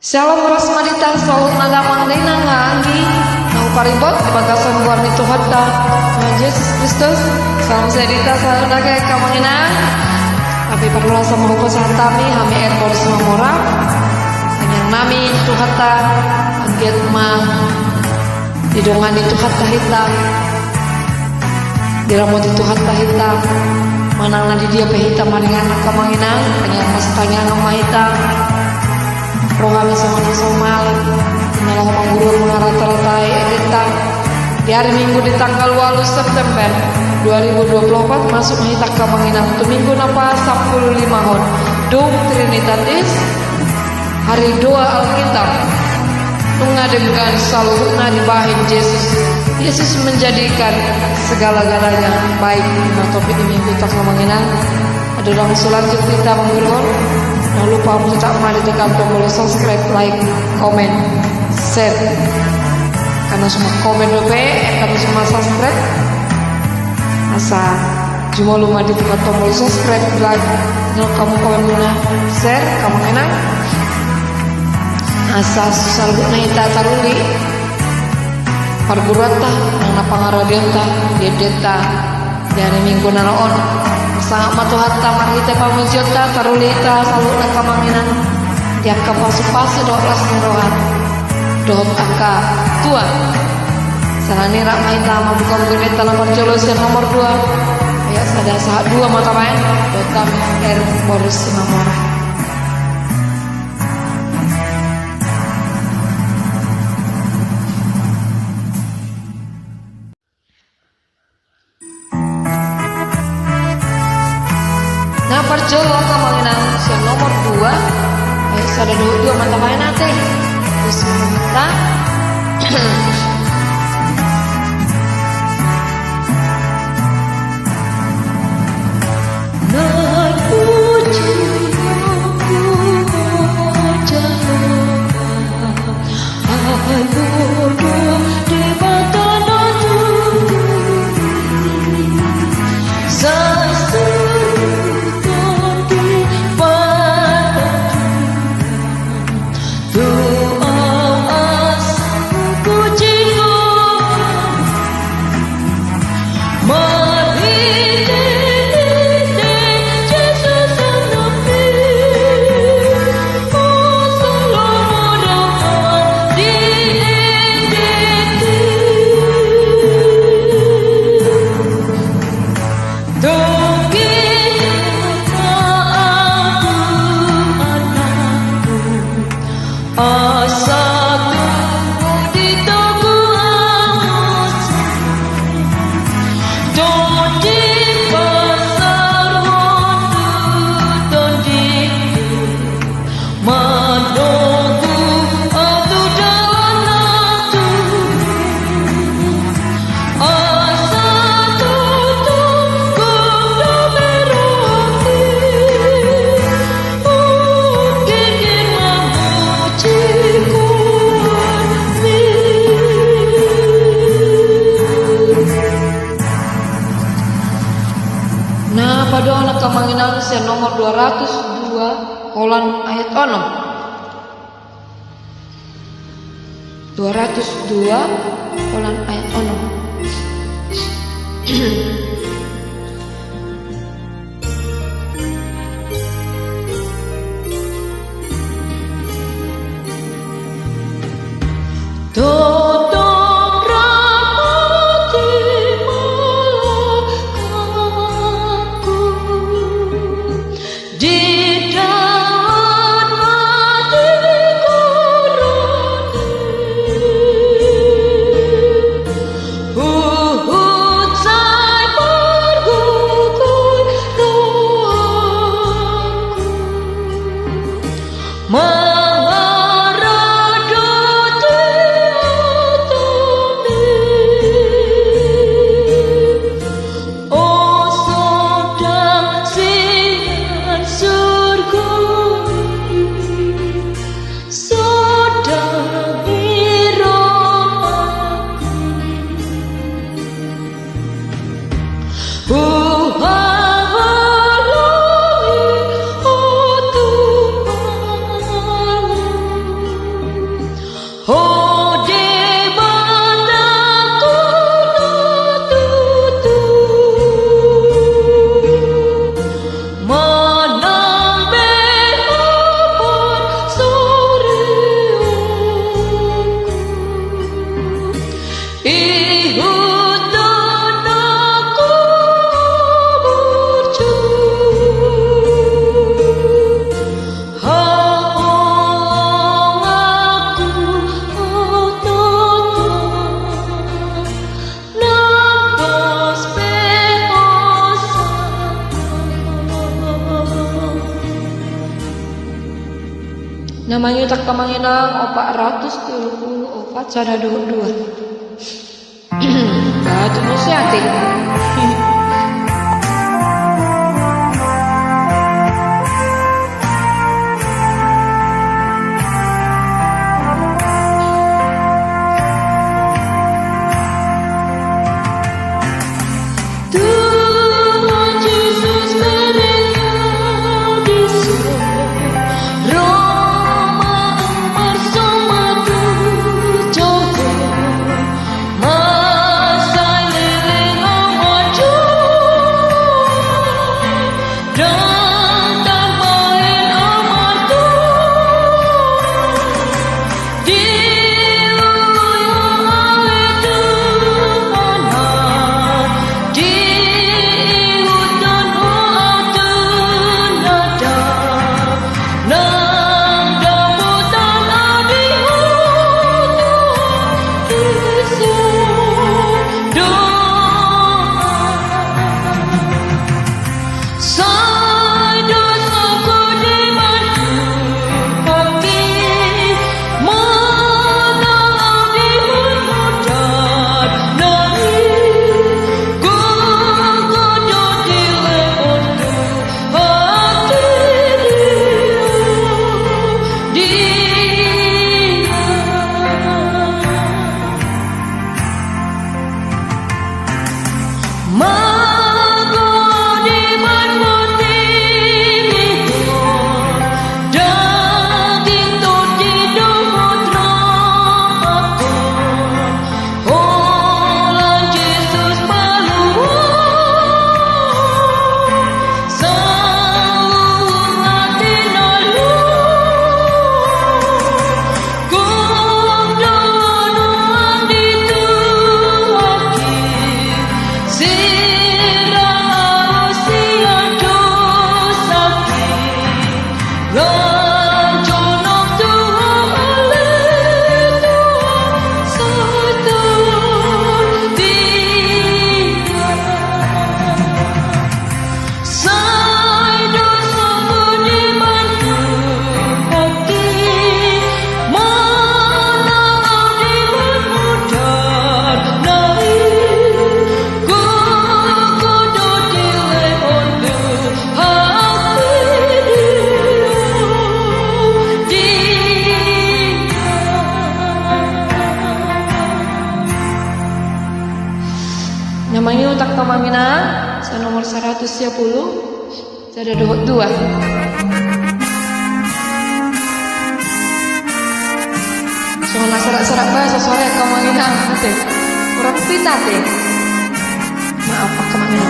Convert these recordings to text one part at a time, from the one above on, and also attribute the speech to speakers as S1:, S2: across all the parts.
S1: Shalom Rosmadita, selalu naga mangdena nganggi nau paribot di bagasan luar itu hadda Tuhan Yesus Kristus. Salam sedita selalu naga kamangina. Tapi perlu sama hukum santami hami erbor semua mora. Hanya nami itu hatta angget mah didongan itu hatta hitam. Diramut itu hatta hitam. Manang nadi dia pehita maringan kamangina. Hanya mas tanya nama hitam. Rohami sama somal menyalah mangguru mengarah-taratai edita di hari Minggu di tanggal 8 September 2024 masuk mengitak ke menginang tu minggu napa 15 hon Dum Trinitatis hari doa Alkitab mengadengkan saluhna di bahin Yesus menjadikan segala-galanya baik. Nah topik ini minggu tak menginang ada orang selanjut kita menggurun. Jangan lupa untuk mari tekan tombol subscribe, like, komen, share. Karena semua komen dope, karena semua subscribe. Asa cuma lupa di tekan tombol subscribe, like, kalau kamu komen mana, share, kamu enak. Asa susah na ita taruli. Pargurata, nang napangaradianta, diedeta dari minggu naraon. Sangat matu hatta marhite pamujota tarulita salu nakamanginan dia kapasu-pasu dolas nirohan dohot angka tua sanani rak maita mabuka gede nomor jolos nomor 2 ya sada sahat 2 mata main dotam boris nomor Perjolo kemanginan yang nomor 2 ada 2 mata main nanti terus kita kemanginan yang nomor 202 Holan ayat 6 202 Holan ayat 6 Namanya tak kamanginang 434 cara 22. Batu nusyati. Namanya utak pamamina nomor 110 cara 22. Soalnya serak-serak bahasa sore kamangina nanti kurang pita teh. Maaf pak kamangina.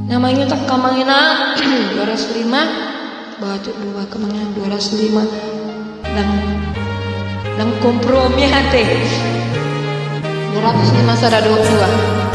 S1: Namanya tak kamangina 205 batu 2 kamangina 205 dan kompromi hati 205 sada 22.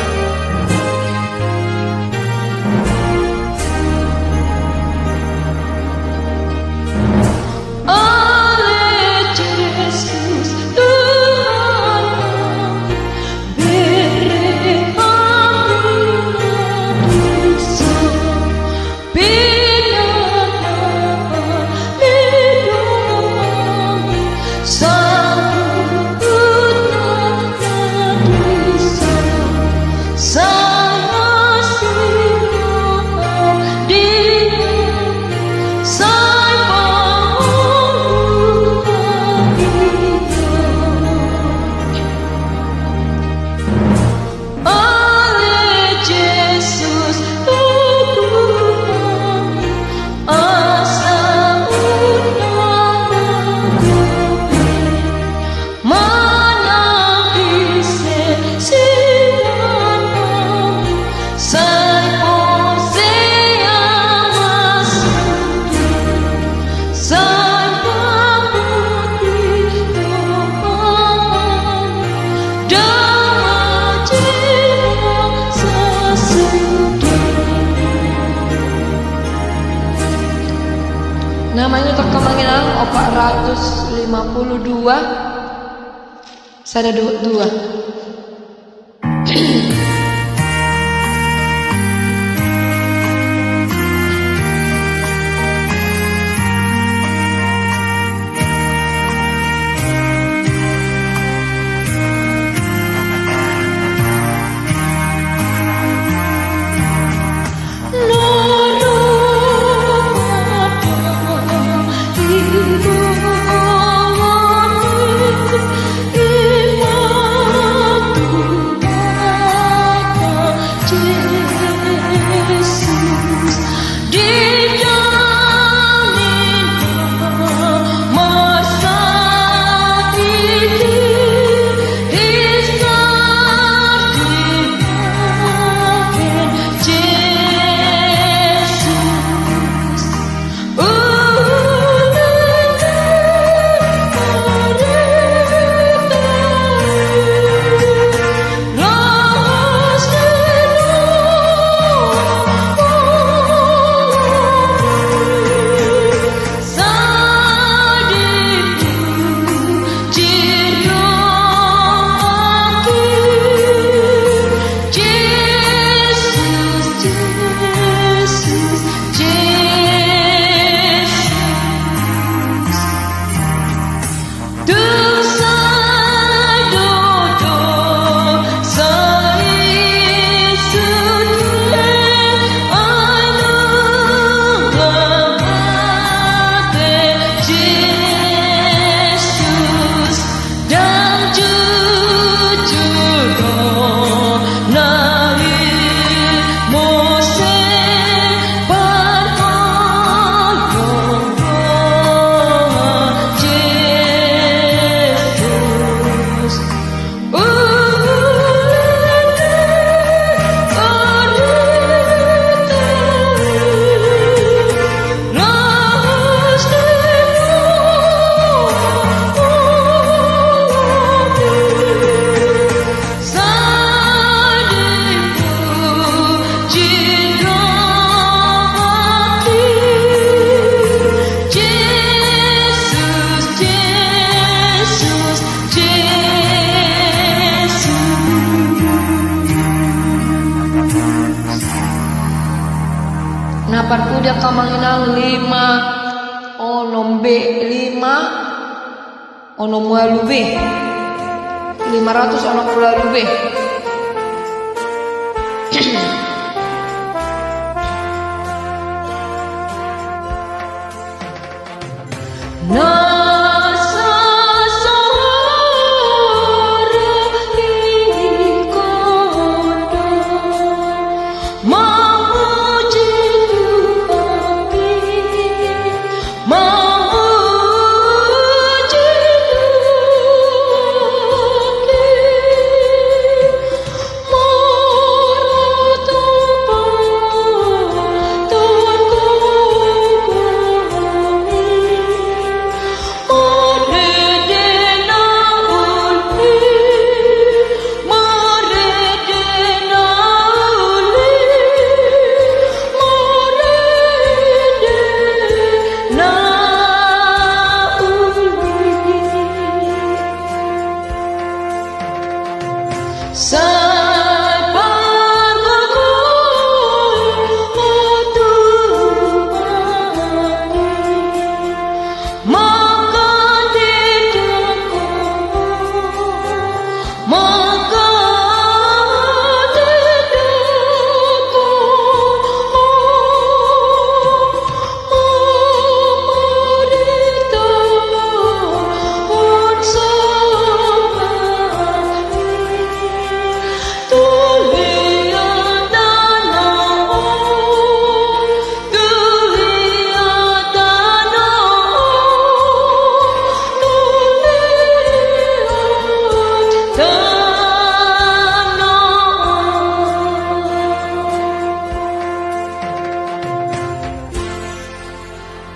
S1: namanya terkemanginang 452 sada dua. Napan kuda kamanginang 5 onom B 5 onom walu B 500 onom walu B.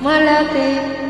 S1: Malapit